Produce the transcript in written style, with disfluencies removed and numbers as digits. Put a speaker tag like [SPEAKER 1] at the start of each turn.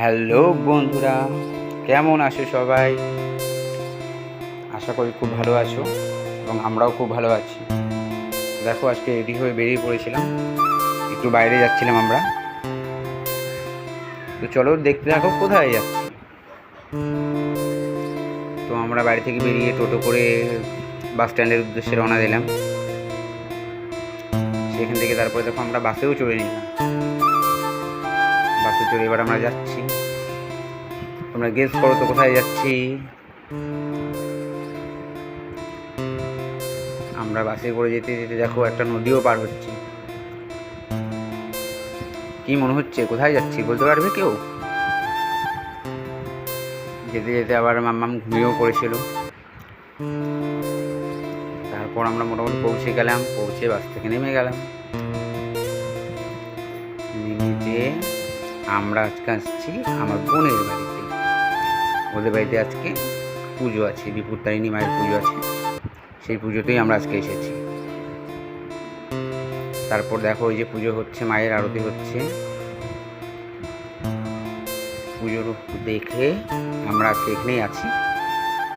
[SPEAKER 1] Hello বন্ধুরা, কেমন আছো সবাই? আশা করি খুব ভালো আছো এবং আমরাও খুব ভালো আছি। দেখো, আজকে রেডি হয়ে বেরিয়ে পড়েছিলাম, একটু বাইরে যাচ্ছিলাম আমরা। তো চলো দেখতে থাকো কোথায় যাচ্ছি। তো আমরা বাড়ি থেকে বেরিয়ে টোটো করে বাস স্ট্যান্ডের উদ্দেশ্যে রওনা দিলাম। সেখান থেকে তারপরে দেখো আমরা বাসেও চড়ে নিলাম। বাসে চড়ে এবার আমরা যাচ্ছি। তোমরা গেস করো তো কোথায় যাচ্ছি। আমরা বাসে করে যেতে যেতে দেখো একটা নদীও পার হচ্ছি। কি মনে হচ্ছে কোথায় যাচ্ছি বলতে পারবে কেউ? যেতে যেতে আবার মাম্মাম ঘুমিয়েও পড়েছিল। তারপর আমরা মোটামুটি পৌঁছে গেলাম, পৌঁছে বাস থেকে নেমে গেলাম। নেমে যেয়ে আমরা আজকে আসছি আমার বোনের বাড়িতে। ওদের বাড়িতে আজকে পুজো আছে, বিপত্তারিণী মায়ের পুজো আছে, সেই পুজোতেই আমরা আজকে এসেছি। তারপর দেখো ওই যে পুজো হচ্ছে, মায়ের আরতি হচ্ছে। পুজোর দেখে আমরা আজকে এখানেই আছি।